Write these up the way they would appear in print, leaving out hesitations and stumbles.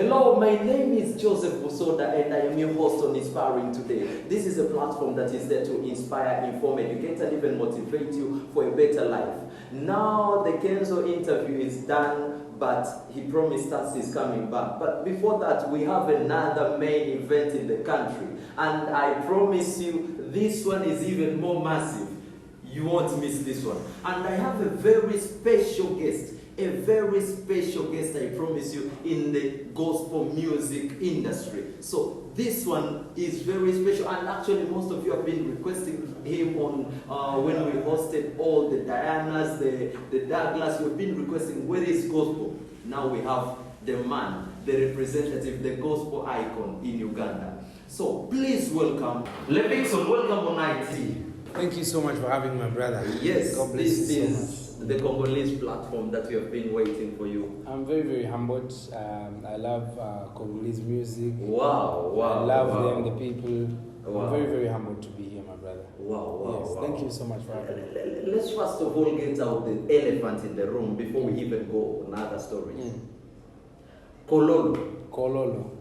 Hello, my name is Joseph Busoda and I am your host on Inspiring Today. This is a platform that is there to inspire, inform, educate and even motivate you for a better life. Now the 𝐤𝐾𝐨 interview is done, but he promised us he's coming back. But before that, we have another main event in the country. And I promise you, this one is even more massive. You won't miss this one. And I have a very special guest. A very special guest, I promise you, in the gospel music industry. So this one is very special, and actually most of you have been requesting him on when we hosted all the Dianas, the Douglas. We've been requesting where is gospel. Now we have the man, the representative, the gospel icon in Uganda. So please welcome Levixone. Welcome on IT. Thank you so much for having my brother. Yes, God bless this you is so much. The Congolese platform that we have been waiting for you. I'm very, very humbled. I love Congolese music. Wow. I love them, the people. Wow. I'm very, very humbled to be here, my brother. Wow. Yes, thank you so much for having me. Let's first of all get out the elephant in the room before we even go on other stories. Kololo.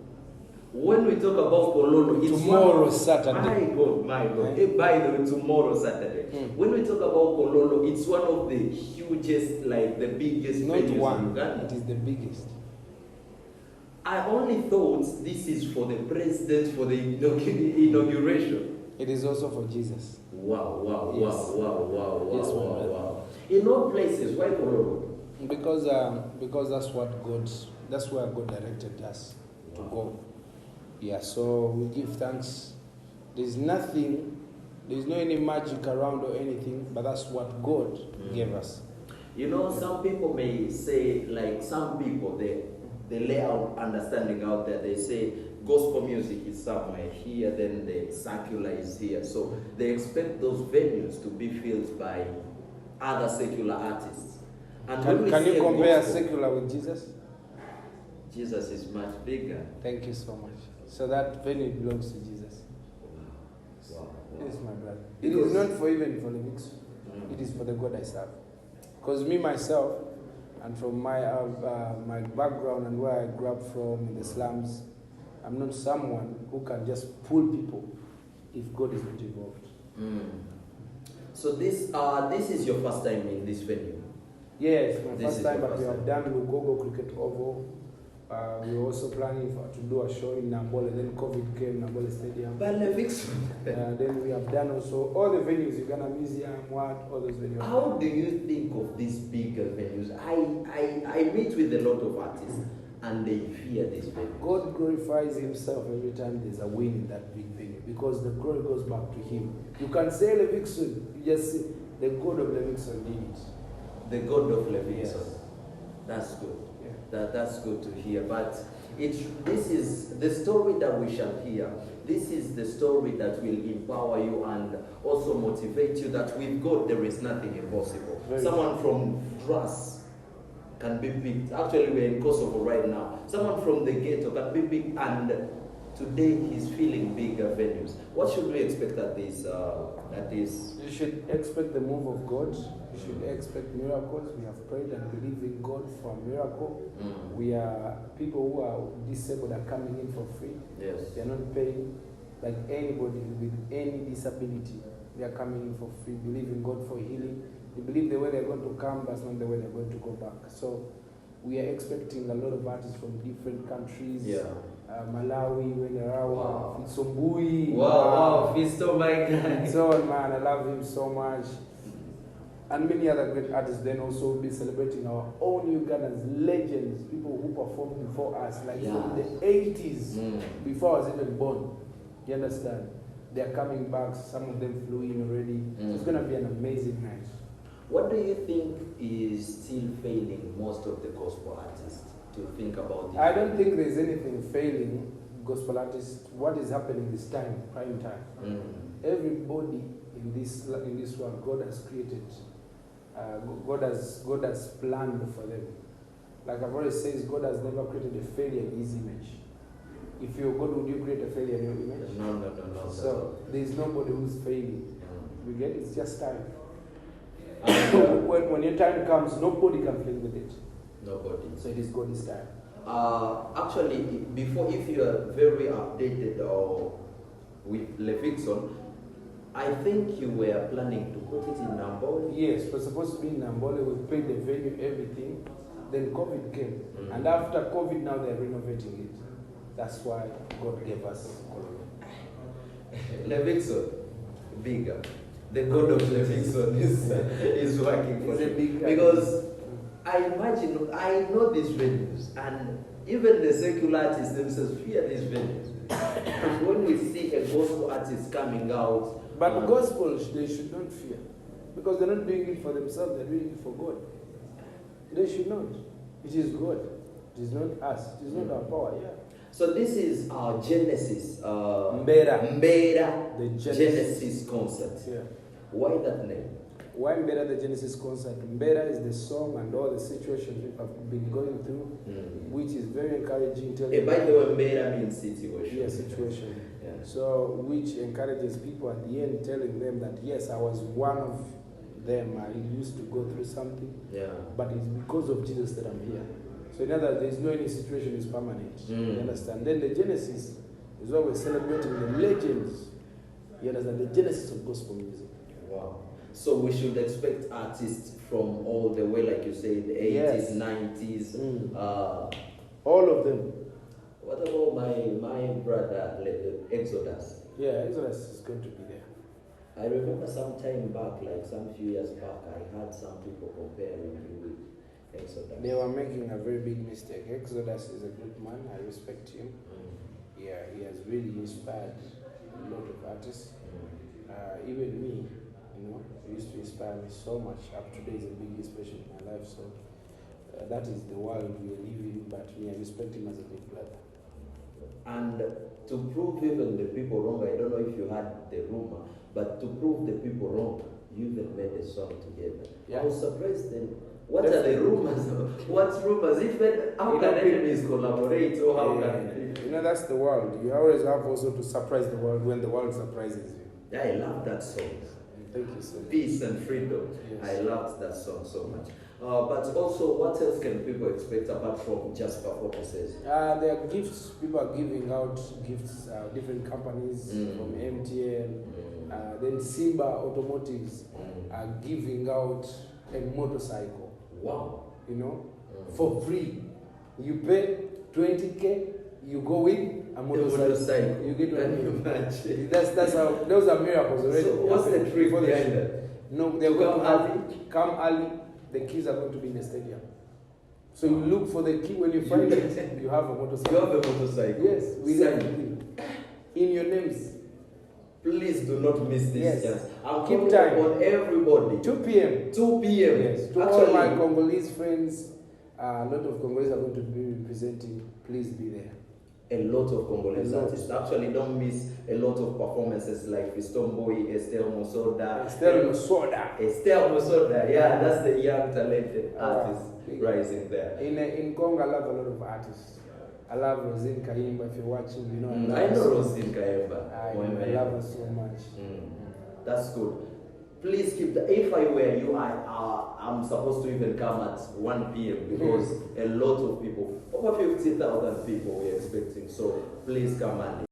When we talk about Kololo, it's tomorrow Saturday. My God. By the way, tomorrow Saturday. When we talk about Kololo, it's one of the hugest, like the biggest Not venues one, in Uganda. it is the biggest. I only thought this is for the president for the inauguration. It is also for Jesus. Wow. Yes. Yes, Wow. In all places, why Kololo? Because that's where God directed us to go. Yeah, so we give thanks. There's no any magic around or anything, but that's what God gave us. You know, some people may say, like some people, they lay out understanding out there. They say gospel music is somewhere here, then the secular is here. So they expect those venues to be filled by other secular artists. And Can you compare gospel, secular with Jesus? Jesus is much bigger. Thank you so much. So that venue belongs to Jesus. Wow. Yes, my brother. It is not for even for the mix. It is for the God I serve. Because me, myself, and from my background and where I grew up from in the slums, I'm not someone who can just pull people if God is not involved. So this is your first time in this venue? Yes, my first time, but we have done Lugogo Cricket Oval. We were also planning to do a show in Nambole, then COVID came, Nambole Stadium. Then we have done also all the venues, Uganda Museum, all those venues. How do you think of these bigger venues? I meet with a lot of artists and they fear this venue. God glorifies himself every time there's a win in that big venue because the glory goes back to him. You can say Levixone, you just say the God of Levixone did it. The God of Levixone. Yes. That's good. That's good to hear. But this is the story that we shall hear. This is the story that will empower you and also motivate you that with God there is nothing impossible. Someone from Dras can be picked. Actually, we're in Kosovo right now. Someone from the ghetto can be picked, and today he's feeling bigger venues. What should we expect at this? You should expect the move of God. You should expect miracles. We have prayed and believe in God for a miracle. We are people who are disabled are coming in for free. Yes. They are not paying like anybody with any disability. They are coming in for free. Believe in God for healing. They believe the way they're going to come, that's not the way they're going to go back. So we are expecting a lot of artists from different countries. Yeah. Malawi, Wenerawa, Fitsombui. Wow, Fisto, my guy. So man, I love him so much. And many other great artists. Then also we'll be celebrating our own Uganda's legends, people who performed before us, like from the 80s, before I was even born. You understand? They're coming back. Some of them flew in already. So it's gonna be an amazing night. What do you think is still failing most of the gospel artists to think about this? I don't think there's anything failing gospel artists. What is happening this time, prime time? Everybody in this world, God has created. God has planned for them. Like I've always said, God has never created a failure in His image. If you're God, would you create a failure in your image? No. So there's nobody who's failing. You get it? It's just time. And when your time comes, nobody can play with it. Nobody. So it is God's time. Actually, before, if you are very updated with Levixone, I think you were planning to put it in Nambole. Yes, it was supposed to be in Nambole. We paid the venue, everything. Then COVID came. And after COVID, now they're renovating it. That's why God gave us Levixone, bigger. The God of Levixone is working for you. Because I imagine, I know these venues, and even the secular artists themselves fear these venues. And when we see a gospel artist coming out, but gospel, they should not fear. Because they're not doing it for themselves, they're doing it for God. They should not. It is God. It is not us. It is not our power, yeah. So this is our Genesis. Mbeera the Genesis Concert. Yeah. Why that name? Why Mbeera the Genesis Concert? Mbeera is the song and all the situations we have been going through, which is very encouraging. By the way, Mbeera means situation. Yeah, situation. Yeah. So, which encourages people at the end, telling them that yes, I was one of them. I used to go through something, but it's because of Jesus that I'm here. So, in other words, there's no any situation is permanent. You understand? Then the Genesis is always celebrating the legends. You understand? The Genesis of gospel music. Wow. So we should expect artists from all the way, like you say, the 80s, 90s. All of them. What about my brother, Exodus? Yeah, Exodus is going to be there. I remember some time back, like some few years back, I heard some people comparing you with Exodus. They were making a very big mistake. Exodus is a good man. I respect him. Yeah, he has really inspired a lot of artists. Even me, you know, he used to inspire me so much. Up to date is a big inspiration in my life. So that is the world we are living. But me, I respect him as a big brother. And to prove even the people wrong, I don't know if you had the rumor, but to prove the people wrong, you even made a song together. Yeah. I was surprised then. What are the rumors? What's rumors? Even how can enemies collaborate, or how can you know, that's the world. You always have also to surprise the world when the world surprises you. Yeah, I love that song. Thank you so much. Peace and freedom. Yes. I loved that song so much. But also, what else can people expect apart from just performances? There are gifts. People are giving out gifts. Different companies from MTN. Then Simba Automotives are giving out a motorcycle. Wow. You know, for free. You pay 20K, you go in a motorcycle. You get one. That's how, those are miracles already. So what's the trick behind that? No, they're going to come early. The keys are going to be in the stadium. So you look for the key. When you find it, you have a motorcycle. You have a motorcycle. Yes, with everything in your names. Please do not miss this chance. I'll keep time on everybody. 2 p.m. 2 p.m. Yes. To all my Congolese friends, a lot of Congolese are going to be representing. Please be there. A lot of Congolese artists. Actually, don't miss a lot of performances like Fiston Boy, Estelle Mosoda. Estelle Mosoda, yeah, that's the young talented artist rising there. In Congo, I love a lot of artists. I love Rosine Kayimba. If you're watching, you know. I know Rosine Kayimba. I love her so much. That's good. Please keep the. If I were you, I'm supposed to even come at 1 p.m. because a lot of people, over 50,000 people we're expecting. So please come early.